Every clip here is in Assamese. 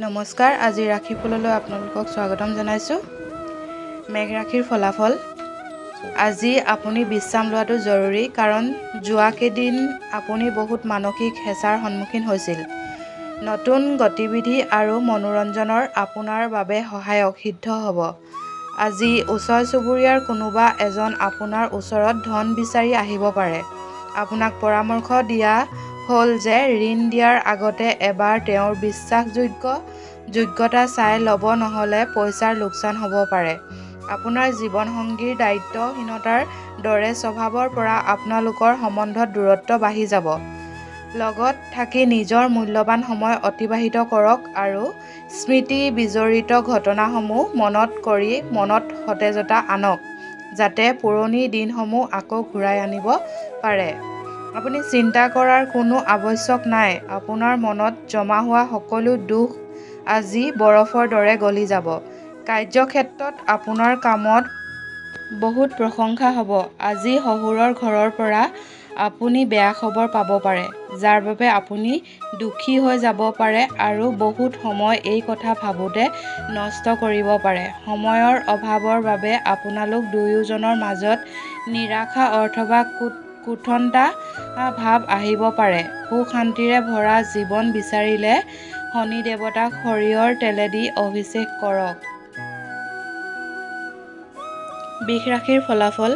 নমস্কাৰ, আজি ৰাখিফললৈ আপোনালোকক স্বাগতম জনাইছোঁ। মেঘ ৰাশিৰ ফলাফল। আজি আপুনি বিশ্ৰাম লোৱাটো জৰুৰী, কাৰণ যোৱা কেইদিন আপুনি বহুত মানসিক হেঁচাৰ সন্মুখীন হৈছিল। নতুন গতিবিধি আৰু মনোৰঞ্জনৰ আপোনাৰ বাবে সহায়ক সিদ্ধ হ'ব। আজি ওচৰ চুবুৰীয়াৰ কোনোবা এজন আপোনাৰ ওচৰত ধন বিচাৰি আহিব পাৰে। আপোনাক পৰামৰ্শ দিয়া হ'ল যে ঋণ দিয়াৰ আগতে এবাৰ তেওঁৰ যোগ্যতা চাই ল'ব, নহ'লে পইচাৰ লোকচান হ'ব পাৰে। আপোনাৰ জীৱনসংগীৰ দায়িত্বহীনতাৰ দৰে স্বভাৱৰ পৰা আপোনালোকৰ সম্বন্ধত দূৰত্ব বাঢ়ি যাব। লগত থাকি নিজৰ মূল্যৱান সময় অতিবাহিত কৰক আৰু স্মৃতি বিজড়িত ঘটনাসমূহ মনত কৰি মনত সতেজতা আনক, যাতে পুৰণি দিনসমূহ আকৌ ঘূৰাই আনিব পাৰে। আপুনি চিন্তা কৰাৰ কোনো আৱশ্যক নাই। আপোনাৰ মনত জমা হোৱা সকলো দুখ আজি বৰফৰ দৰে গলি যাব। কাৰ্যক্ষেত্ৰত আপোনাৰ কামত বহুত প্ৰশংসা হ'ব। আজি শহুৰৰ ঘৰৰ পৰা আপুনি বেয়া খবৰ পাব পাৰে, যাৰ বাবে আপুনি দুখী হৈ যাব পাৰে আৰু বহুত সময় এই কথা ভাবোঁতে নষ্ট কৰিব পাৰে। সময়ৰ অভাৱৰ বাবে আপোনালোক দুয়োজনৰ মাজত নিৰাশা অথবা কুণ্ঠা ভাৱ আহিব পাৰে। সুখ শান্তিৰে ভৰা জীৱন বিচাৰিলে শনি দেৱতাক সৰিয়হৰ তেলেদি অভিষেক কৰক। বৃষ ৰাশিৰ ফলাফল।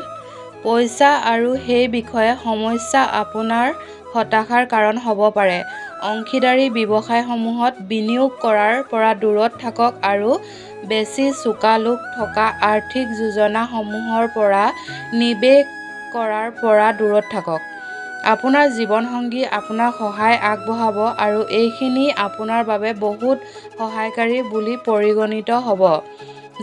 পইচা আৰু সেই বিষয়ে সমস্যা আপোনাৰ হতাশাৰ কাৰণ হ'ব পাৰে। অংশীদাৰী ব্যৱসায়সমূহত বিনিয়োগ কৰাৰ পৰা দূৰত থাকক আৰু বেছি চোকা লোক থকা আৰ্থিক যোজনাসমূহৰ পৰা নিৱেশ কৰাৰ পৰা দূৰত থাকক। আপোনাৰ জীৱনসংগী আপোনাক সহায় আগবঢ়াব আৰু এইখিনি আপোনাৰ বাবে বহুত সহায়কাৰী বুলি পৰিগণিত হ'ব।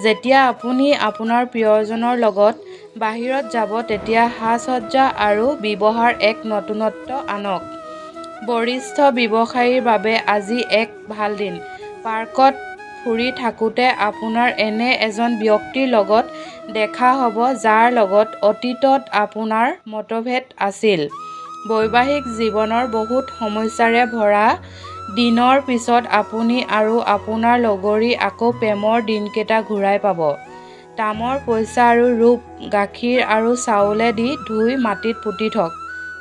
যেতিয়া আপুনি আপোনাৰ প্ৰিয়জনৰ লগত বাহিৰত যাব, তেতিয়া সাজ-সজ্জা আৰু ব্যৱহাৰ এক নতুনত্ব আনক। বৰিষ্ঠ ব্যৱসায়ীৰ বাবে আজি এক ভাল দিন। পাৰ্কত ফুৰি থাকোঁতে আপোনাৰ এনে এজন ব্যক্তিৰ লগত দেখা হ'ব, যাৰ লগত অতীতত আপোনাৰ মতভেদ আছিল। বৈবাহিক জীৱনৰ বহুত সমস্যাৰে ভৰা দিনৰ পিছত আপুনি আৰু আপোনাৰ লগৰী আকৌ প্ৰেমৰ দিনকেইটা ঘূৰাই পাব। তামৰ পইচা আৰু ৰূপ গাখীৰ আৰু চাউলে দি ধুই মাটিত পুতি থওক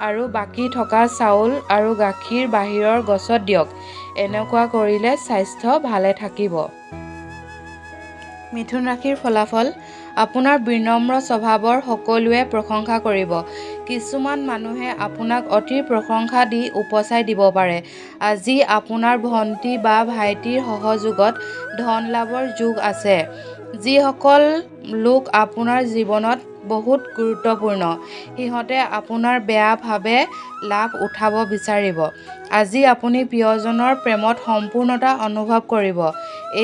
আৰু বাকী থকা চাউল আৰু গাখীৰ বাহিৰৰ গছত দিয়ক। এনেকুৱা কৰিলে স্বাস্থ্য ভালে থাকিব। মিথুন ৰাশিৰ ফলাফল। আপোনাৰ বিনম্ৰ স্বভাৱৰ সকলোৱে প্ৰশংসা কৰিব। কিছুমান মানুহে আপোনাক অতি প্ৰশংসা দি উপচাই দিব পাৰে। আজি আপোনাৰ ভণ্টি বা ভাইটিৰ সহযোগত ধন লাভৰ যোগ আছে। যিসকল লোক আপোনাৰ জীৱনত বহুত গুৰুত্বপূৰ্ণ, সিহঁতে আপোনাৰ বেয়া ভাৱে লাভ উঠাব বিচাৰিব। আজি আপুনি প্ৰিয়জনৰ প্ৰেমত সম্পূৰ্ণতা অনুভৱ কৰিব।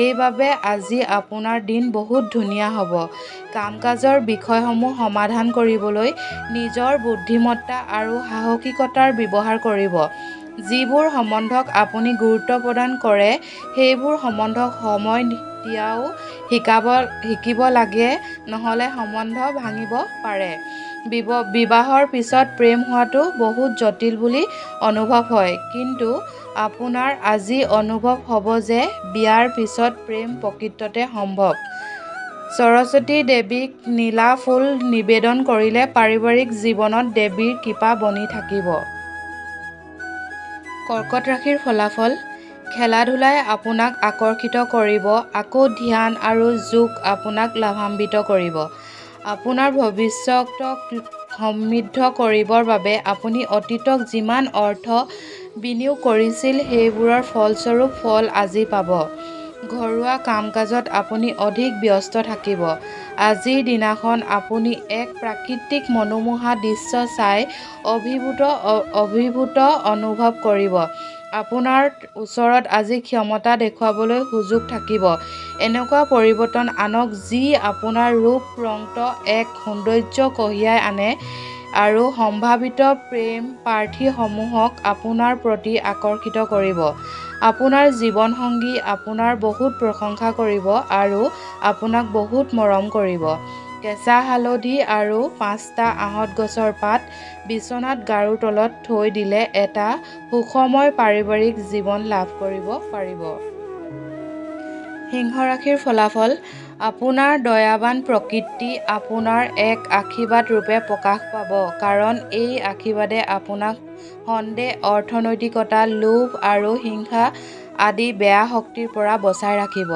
এইবাবে আজি আপোনাৰ দিন বহুত ধুনীয়া হ'ব। কাম-কাজৰ বিষয়সমূহ সমাধান কৰিবলৈ নিজৰ বুদ্ধিমত্তা আৰু সাহসিকতাৰ ব্যৱহাৰ কৰিব। যিবোৰ সম্বন্ধক আপুনি গুৰুত্ব প্ৰদান কৰে, সেইবোৰ সম্বন্ধক সময় দিয়াও শিকিব লাগে, নহ'লে সম্বন্ধ ভাঙিব পাৰে। বিবাহৰ পিছত প্ৰেম হোৱাটো বহুত জটিল বুলি অনুভৱ হয়, কিন্তু আপোনাৰ আজি অনুভৱ হ'ব যে বিয়াৰ পিছত প্ৰেম প্ৰকৃততে সম্ভৱ। সৰস্বতী দেৱীক নীলা ফুল নিবেদন কৰিলে পাৰিবাৰিক জীৱনত দেৱীৰ কৃপা বনি থাকিব। কৰ্কট ৰাশিৰ ফলাফল। খেলা-ধূলাই আপোনাক আকৰ্ষিত কৰিব, আকৌ ধ্যান আৰু যোগ আপোনাক লাভান্বিত কৰিব। আপোনাৰ ভৱিষ্যতক সমৃদ্ধ কৰিবৰ বাবে আপুনি অতীতত যিমান অৰ্থ বিনিয়োগ কৰিছিল, সেইবোৰৰ ফলস্বৰূপ ফল আজি পাব। ঘৰুৱা কাম-কাজত আপুনি অধিক ব্যস্ত থাকিব। আজিৰ দিনাখন আপুনি এক প্ৰাকৃতিক মনোমোহা দৃশ্য চাই অভিভূত অনুভৱ কৰিব। আপোনাৰ ওচৰত আজি ক্ষমতা দেখুৱাবলৈ সুযোগ থাকিব। এনেকুৱা পৰিৱৰ্তন আনক যি আপোনাৰ ৰূপ ৰংত এক সৌন্দৰ্য কঢ়িয়াই আনে আৰু সম্ভাৱিত প্ৰেম প্ৰাৰ্থীসমূহক আপোনাৰ প্ৰতি আকৰ্ষিত কৰিব। আপোনাৰ জীৱনসংগী আপোনাৰ বহুত প্ৰশংসা কৰিব আৰু আপোনাক বহুত মৰম কৰিব। কেঁচা হালধি আৰু 5টা আহঁত গছৰ পাত বিচনাত গাৰুৰ তলত থৈ দিলে এটা সুখময় পাৰিবাৰিক জীৱন লাভ কৰিব পাৰিব। সিংহ ৰাশিৰ ফলাফল। আপোনাৰ দয়াৱান প্ৰকৃতি আপোনাৰ এক আশীৰ্বাদ ৰূপে প্ৰকাশ পাব, কাৰণ এই আশীৰ্বাদে আপোনাক সন্দেহ, অৰ্থনৈতিকতা, লোভ আৰু হিংসা আদি বেয়া শক্তিৰ পৰা বচাই ৰাখিব।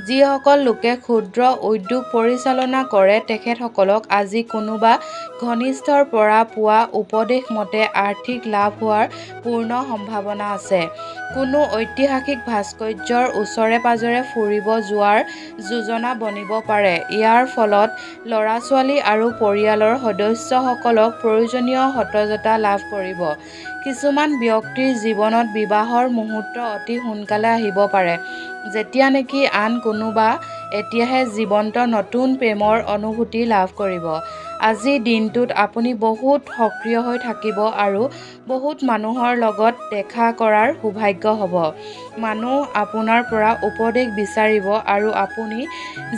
যিসকল লোকে ক্ষুদ্ৰ উদ্যোগ পৰিচালনা কৰে তেখেতসকলক আজি কোনোবা ঘনিষ্ঠৰ পৰা পোৱা উপদেশ মতে আৰ্থিক লাভ হোৱাৰ পূৰ্ণ সম্ভাৱনা আছে। কোনো ঐতিহাসিক ভাস্কৰ্যৰ ওচৰে পাজৰে ফুৰিব যোৱাৰ যোজনা বনিব পাৰে। ইয়াৰ ফলত ল'ৰা-ছোৱালী আৰু পৰিয়ালৰ সদস্যসকলক প্ৰয়োজনীয় সতেজতা লাভ কৰিব। কিছুমান ব্যক্তিৰ জীৱনত বিবাহৰ মুহূৰ্ত অতি সোনকালে আহিব পাৰে, যেতিয়া নেকি আন কোনোবা এতিয়াহে জীৱন্ত নতুন প্ৰেমৰ অনুভূতি লাভ কৰিব। আজিৰ দিনটোত আপুনি বহুত সক্ৰিয় হৈ থাকিব আৰু বহুত মানুহৰ লগত দেখা কৰাৰ সৌভাগ্য হ'ব। মানুহ আপোনাৰ পৰা উপদেশ বিচাৰিব আৰু আপুনি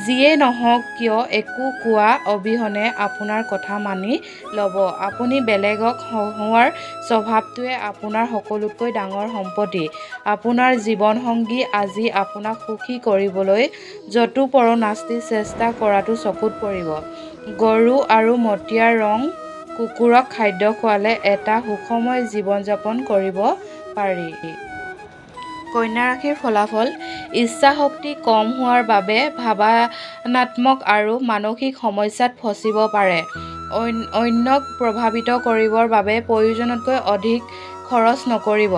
যিয়েই নহওক কিয় একো কোৱা অবিহনে আপোনাৰ কথা মানি ল'ব। আপুনি বেলেগক হহুৱাৰ স্বভাৱটোৱে আপোনাৰ সকলোতকৈ ডাঙৰ সম্পত্তি। আপোনাৰ জীৱনসংগী আজি আপোনাক সুখী কৰিবলৈ যৎপৰোনাস্তি চেষ্টা কৰাটো চকুত পৰিব। গৰু আৰু মটীয়া ৰং কুকুৰক খাদ্য খুৱালে এটা সুখময় জীৱন যাপন কৰিব পাৰি। কন্যা ৰাশিৰ ফলাফল। ইচ্ছাশক্তি কম হোৱাৰ বাবে ভাৱনাত্মক আৰু মানসিক সমস্যাত ফচিব পাৰে। অন্যক প্ৰভাৱিত কৰিবৰ বাবে প্ৰয়োজনতকৈ অধিক খৰচ নকৰিব।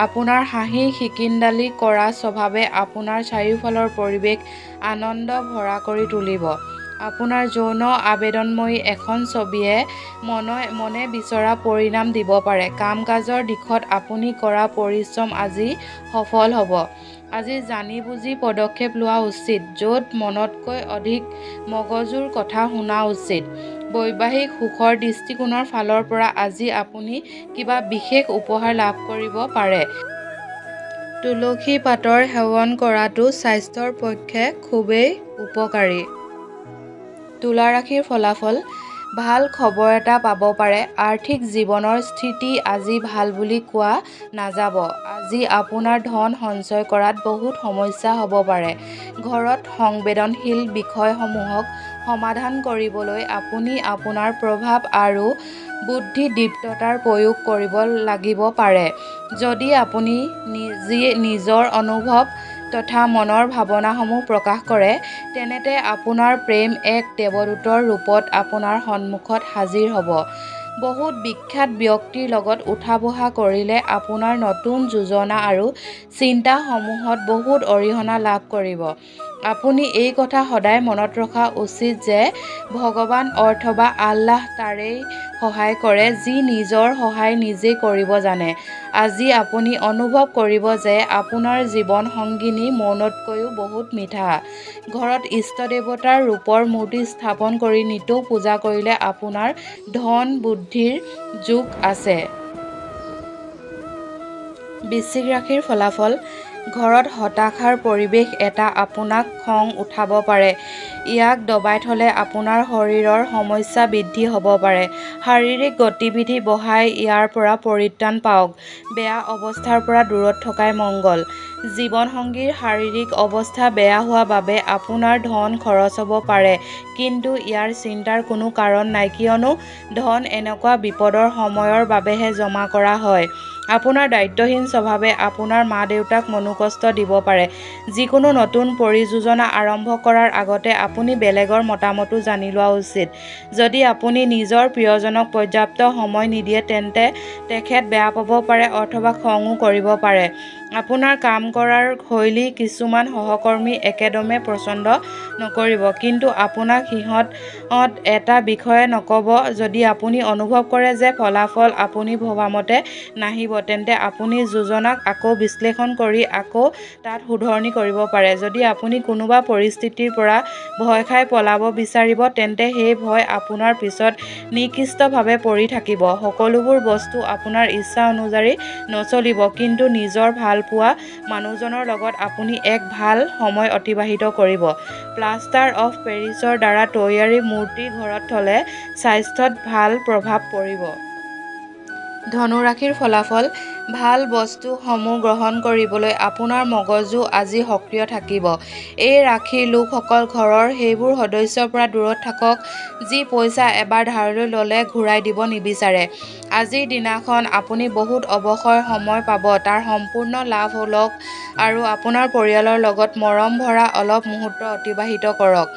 আপোনাৰ হাঁহি খিকিন্দালি কৰা স্বভাৱে আপোনাৰ চাৰিওফালৰ পৰিৱেশ আনন্দ ভৰা কৰি তুলিব। আপোনাৰ যৌন আবেদনময়ী এখন ছবিয়ে মনে বিচৰা পৰিণাম দিব পাৰে। কাম-কাজৰ দিশত আপুনি কৰা পৰিশ্ৰম আজি সফল হ'ব। আজি জানি বুজি পদক্ষেপ লোৱা উচিত, য'ত মনতকৈ অধিক মগজুৰ কথা শুনা উচিত। বৈবাহিক সুখৰ দৃষ্টিকোণৰ ফালৰ পৰা আজি আপুনি কিবা বিশেষ উপহাৰ লাভ কৰিব পাৰে। তুলসী পাতৰ সেৱন কৰাটো স্বাস্থ্যৰ পক্ষে খুবেই উপকাৰী। তুলা ৰাশিৰ ফলাফল। ভাল খবৰ এটা পাব পাৰে। আৰ্থিক জীৱনৰ স্থিতি আজি ভাল বুলি কোৱা নাযাব। আজি আপোনাৰ ধন সঞ্চয় কৰাত বহুত সমস্যা হ'ব পাৰে। ঘৰত সংবেদনশীল বিষয়সমূহক সমাধান কৰিবলৈ আপুনি আপোনাৰ প্ৰভাৱ আৰু বুদ্ধিদীপ্ততাৰ প্ৰয়োগ কৰিব লাগিব পাৰে। যদি আপুনি নিজৰ অনুভৱ তথা মনৰ ভাৱনাসমূহ প্ৰকাশ কৰে, তেন্তে আপোনাৰ প্ৰেম এক দেৱদূতৰ ৰূপত আপোনাৰ সন্মুখত হাজিৰ হ'ব। বহুত বিখ্যাত ব্যক্তিৰ লগত উঠা-বহা কৰিলে আপোনাৰ নতুন যোজনা আৰু চিন্তাসমূহত বহুত অৰিহণা লাভ কৰিব। আপুনি এই কথা সদায় মনত ৰখা উচিত যে ভগৱান অথবা আল্লাহ তাৰেই সহায় কৰে যি নিজৰ সহায় নিজেই কৰিব জানে। আজি আপুনি অনুভৱ কৰিব যে আপোনাৰ জীৱন সংগিনী মৌনতকৈও বহুত মিঠা। ঘৰত ইষ্টদেৱতাৰ ৰূপৰ মূৰ্তি স্থাপন কৰি নিতৌ পূজা কৰিলে আপোনাৰ ধন বুদ্ধিৰ যোগ আছে। বৃশ্চিক ৰাশিৰ ফলাফল। ঘৰত হতাশাৰ পৰিৱেশ এটা আপোনাক খং উঠাব পাৰে। ইয়াক দবাই থ'লে আপোনাৰ শৰীৰৰ সমস্যা বৃদ্ধি হ'ব পাৰে। শাৰীৰিক গতিবিধি বঢ়াই ইয়াৰ পৰা পৰিত্ৰাণ পাওক। বেয়া অৱস্থাৰ পৰা দূৰত থকাই মংগল। জীৱনসংগীৰ শাৰীৰিক অৱস্থা বেয়া হোৱা বাবে আপোনাৰ ধন খৰচ হ'ব পাৰে, কিন্তু ইয়াৰ চিন্তাৰ কোনো কাৰণ নাই, কিয়নো ধন এনেকুৱা বিপদৰ সময়ৰ বাবেহে জমা কৰা হয়। আপোনাৰ দায়িত্বহীন স্বভাৱে আপোনাৰ মা-দেউতাক মনোকষ্ট দিব পাৰে। যিকোনো নতুন পৰিযোজনা আৰম্ভ কৰাৰ আগতে আপুনি বেলেগৰ মতামতো জানি লোৱা উচিত। যদি আপুনি নিজৰ প্ৰিয়জনক পৰ্যাপ্ত সময় নিদিয়ে তেন্তে তেখেত বেয়া পাব পাৰে অথবা খঙো কৰিব পাৰে। আপোনাৰ কাম কৰাৰ শৈলী কিছুমান সহকৰ্মী একেদমে পছন্দ নকৰিব, কিন্তু আপোনাক সিহঁত এটা বিষয়ে নক'ব। যদি আপুনি অনুভৱ কৰে যে ফলাফল আপুনি ভবামতে নাহিব, তেন্তে আপুনি যোজনাক আকৌ বিশ্লেষণ কৰি আকৌ তাত শুধৰণি কৰিব পাৰে। যদি আপুনি কোনোবা পৰিস্থিতিৰ পৰা ভয় খাই পলাব বিচাৰিব, তেন্তে সেই ভয় আপোনাৰ পিছত নিকৃষ্টভাৱে পৰি থাকিব। সকলোবোৰ বস্তু আপোনাৰ ইচ্ছা অনুযায়ী নচলিব, কিন্তু নিজৰ ভালপোৱা মানুহজনৰ লগত আপুনি এক ভাল সময় অতিবাহিত কৰিব। প্লাষ্টাৰ অফ পেৰিছৰ দ্বাৰা তৈয়াৰী মূৰ্তি ঘৰত থ'লে স্বাস্থ্যত ভাল প্ৰভাৱ পৰিব। ধনু ৰাশিৰ ফলাফল। ভাল বস্তুসমূহ গ্ৰহণ কৰিবলৈ আপোনাৰ মগজু আজি সক্ৰিয় থাকিব। এই ৰাশিৰ লোকসকল ঘৰৰ সেইবোৰ সদস্যৰ পৰা দূৰত থাকক যি পইচা এবাৰ ধাৰলৈ ল'লে ঘূৰাই দিব নিবিচাৰে। আজিৰ দিনাখন আপুনি বহুত অৱসৰ সময় পাব, তাৰ সম্পূৰ্ণ লাভ লওক আৰু আপোনাৰ পৰিয়ালৰ লগত মৰম ভৰা অলপ মুহূৰ্ত অতিবাহিত কৰক।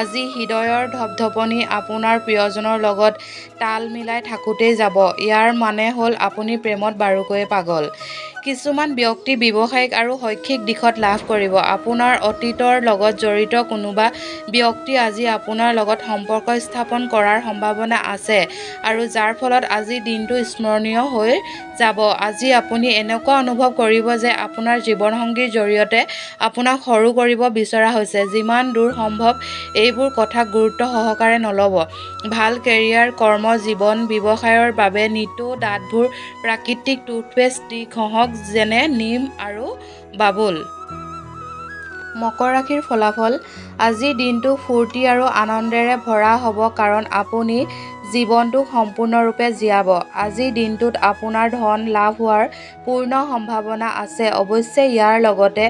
আজি হৃদয়ৰ ধপধপনি আপোনাৰ প্ৰিয়জনৰ লগত তাল মিলাই থাকোঁতেই যাব। ইয়াৰ মানে হ'ল আপুনি প্ৰেমত বাৰুকৈয়ে পাগল। কিছুমান ব্যক্তি ব্যৱসায়িক আৰু শৈক্ষিক দিশত লাভ কৰিব। আপোনাৰ অতীতৰ লগত জড়িত কোনোবা ব্যক্তি আজি আপোনাৰ লগত সম্পৰ্ক স্থাপন কৰাৰ সম্ভাৱনা আছে আৰু যাৰ ফলত আজিৰ দিনটো স্মৰণীয় হৈ যাব। আজি আপুনি এনেকুৱা অনুভৱ কৰিব যে আপোনাৰ জীৱনসংগীৰ জৰিয়তে আপোনাক সৰু কৰিব বিচৰা হৈছে। যিমান দূৰ সম্ভৱ এইবোৰ কথাক গুৰুত্ব সহকাৰে নল'ব। ভাল কেৰিয়াৰ, কৰ্ম জীৱন, ব্যৱসায়ৰ বাবে নিটো দাঁতবোৰ প্ৰাকৃতিক টুথপেষ্ট দি ঘঁহক যেনে নিম আৰু বাবুল। মকৰ ৰাশিৰ ফলাফল। আজিৰ দিনটো ফূৰ্তি আৰু আনন্দেৰে ভৰা হ'ব কাৰণ আপুনি জীৱনটোক সম্পূৰ্ণৰূপে জীয়াব। আজিৰ দিনটোত আপোনাৰ ধন লাভ হোৱাৰ পূৰ্ণ সম্ভাৱনা আছে। অৱশ্যে ইয়াৰ লগতে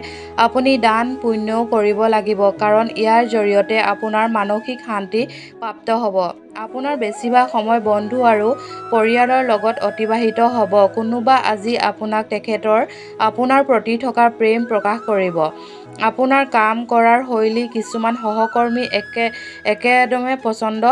আপুনি দান পুণ্যও কৰিব লাগিব কাৰণ ইয়াৰ জৰিয়তে আপোনাৰ মানসিক শান্তি প্ৰাপ্ত হ'ব। আপোনাৰ বেছিভাগ সময় বন্ধু আৰু পৰিয়ালৰ লগত অতিবাহিত হ'ব। কোনোবা আজি আপোনাক আপোনাৰ প্ৰতি থকা প্ৰেম প্ৰকাশ কৰিব। আপোনাৰ কাম কৰাৰ শৈলী কিছুমান সহকৰ্মী একেদমে পছন্দ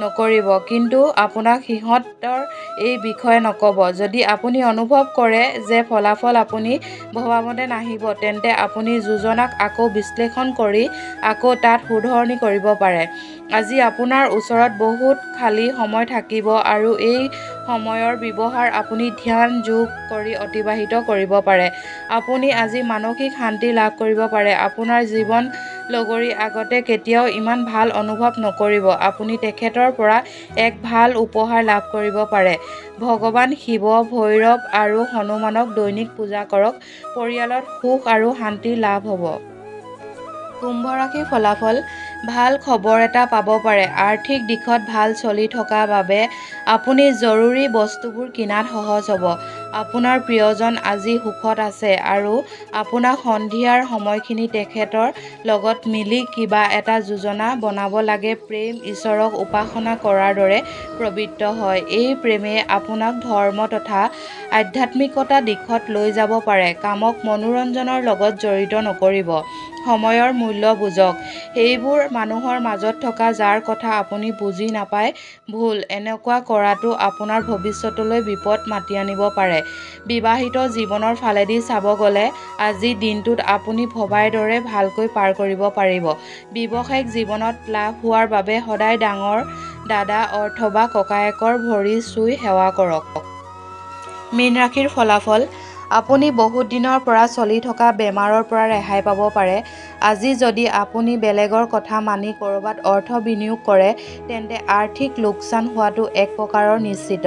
নকৰিব, কিন্তু আপোনাক সিহঁতৰ এই বিষয়ে নক'ব। যদি আপুনি অনুভৱ কৰে যে ফলাফল আপুনি ভবামতে নাহিব, তেন্তে আপুনি যোজনাক আকৌ বিশ্লেষণ কৰি আকৌ তাত শুধৰণি কৰিব পাৰে। আজি আপোনাৰ ওচৰত বহুত খালী সময় থাকিব আৰু এই সময়ৰ ব্যৱহাৰ আপুনি ধ্যান যোগ কৰি অতিবাহিত কৰিব পাৰে। আপুনি আজি মানসিক শান্তি লাভ কৰিব পাৰে। আপোনাৰ জীৱন লগৰী আগতে কেতিয়াও ইমান ভাল অনুভৱ নকৰিব। আপুনি তেখেতৰ পৰা এক ভাল উপহাৰ লাভ কৰিব পাৰে। ভগৱান শিৱ, ভৈৰৱ আৰু হনুমানক দৈনিক পূজা কৰক। পৰিয়ালত সুখ আৰু শান্তি লাভ হ'ব। কুম্ভ ৰাশিৰ ফলাফল। ভাল খবৰ এটা পাব পাৰে। আৰ্থিক দিশত ভাল চলি থকা বাবে আপুনি জৰুৰী বস্তুবোৰ কিনাত সহজ হ'ব। আপোনাৰ প্ৰিয়জন আজি সুখত আছে আৰু আপোনাক সন্ধিয়াৰ সময়খিনি তেখেতৰ লগত মিলি কিবা এটা যোজনা বনাব লাগে। প্ৰেম ঈশ্বৰক উপাসনা কৰাৰ দৰে পবিত্ৰ হয়। এই প্ৰেমে আপোনাক ধৰ্ম তথা আধ্যাত্মিকতা দিশত লৈ যাব পাৰে। কামক মনোৰঞ্জনৰ লগত জড়িত নকৰিব। সময়ৰ মূল্য বুজক। সেইবোৰ মানুহৰ মাজত থকা যাৰ কথা আপুনি বুজি নাপায়। ভুল এনেকুৱা কৰাটো আপোনাৰ ভৱিষ্যতলৈ বিপদ মাতি আনিব পাৰে। বিবাহিত জীৱনৰ ফালেদি চাব গ'লে আজিৰ দিনটোত আপুনি ভবাৰ দৰে ভালকৈ পাৰ কৰিব পাৰিব। ব্যৱসায়িক জীৱনত লাভ হোৱাৰ বাবে সদায় ডাঙৰ দাদা অথবা ককায়েকৰ ভৰি চুই সেৱা কৰক। মীন ৰাশিৰ ফলাফল। আপুনি বহুত দিনৰ পৰা চলি থকা বেমাৰৰ পৰা ৰেহাই পাব পাৰে। আজি যদি আপুনি বেলেগৰ কথা মানি ক'ৰবাত অৰ্থ বিনিয়োগ কৰে, তেন্তে আৰ্থিক লোকচান হোৱাটো এক প্ৰকাৰৰ নিশ্চিত।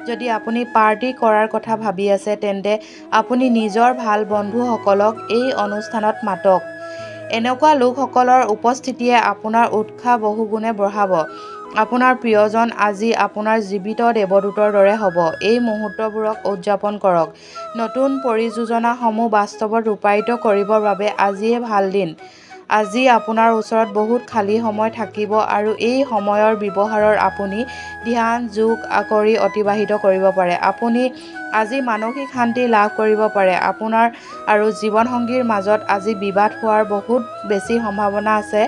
যদি আপুনি পাৰ্টি কৰাৰ কথা ভাবি আছে, তেন্তে আপুনি নিজৰ ভাল বন্ধুসকলক এই অনুষ্ঠানত মাতক। এনেকুৱা লোকসকলৰ উপস্থিতিয়ে আপোনাৰ উৎসাহ বহুগুণে বঢ়াব। আপোনাৰ প্ৰিয়জন আজি আপোনাৰ জীৱিত দেৱদূতৰ দৰে হ'ব। এই মুহূৰ্তবোৰক উদযাপন কৰক। নতুন পৰিযোজনাসমূহ বাস্তৱত ৰূপায়িত কৰিবৰ বাবে আজিয়ে ভাল দিন। আজি আপোনাৰ ওচৰত বহুত খালী সময় থাকিব আৰু এই সময়ৰ ব্যৱহাৰৰ আপুনি ধ্যান যোগ কৰি অতিবাহিত কৰিব পাৰে। আপুনি আজি মানসিক শান্তি লাভ কৰিব পাৰে। আপোনাৰ আৰু জীৱনসংগীৰ মাজত আজি বিবাদ হোৱাৰ বহুত বেছি সম্ভাৱনা আছে,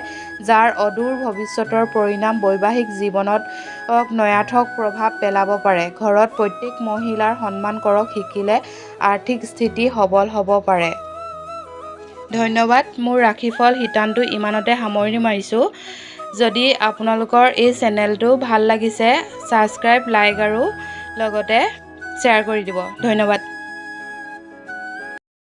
যাৰ অদূৰ ভৱিষ্যতৰ পৰিণাম বৈবাহিক জীৱনত নয়াৰ্থক প্ৰভাৱ পেলাব পাৰে। ঘৰত প্ৰত্যেক মহিলাৰ সন্মান কৰক শিকিলে আৰ্থিক স্থিতি সবল হ'ব পাৰে। ধন্যবাদ। মোৰ ৰাশিফল শিতানটো ইমানতে সামৰণি মাৰিছোঁ। যদি আপোনালোকৰ এই চেনেলটো ভাল লাগিছে, ছাবস্ক্ৰাইব, লাইক আৰু লগতে শ্বেয়াৰ কৰি দিব। ধন্যবাদ।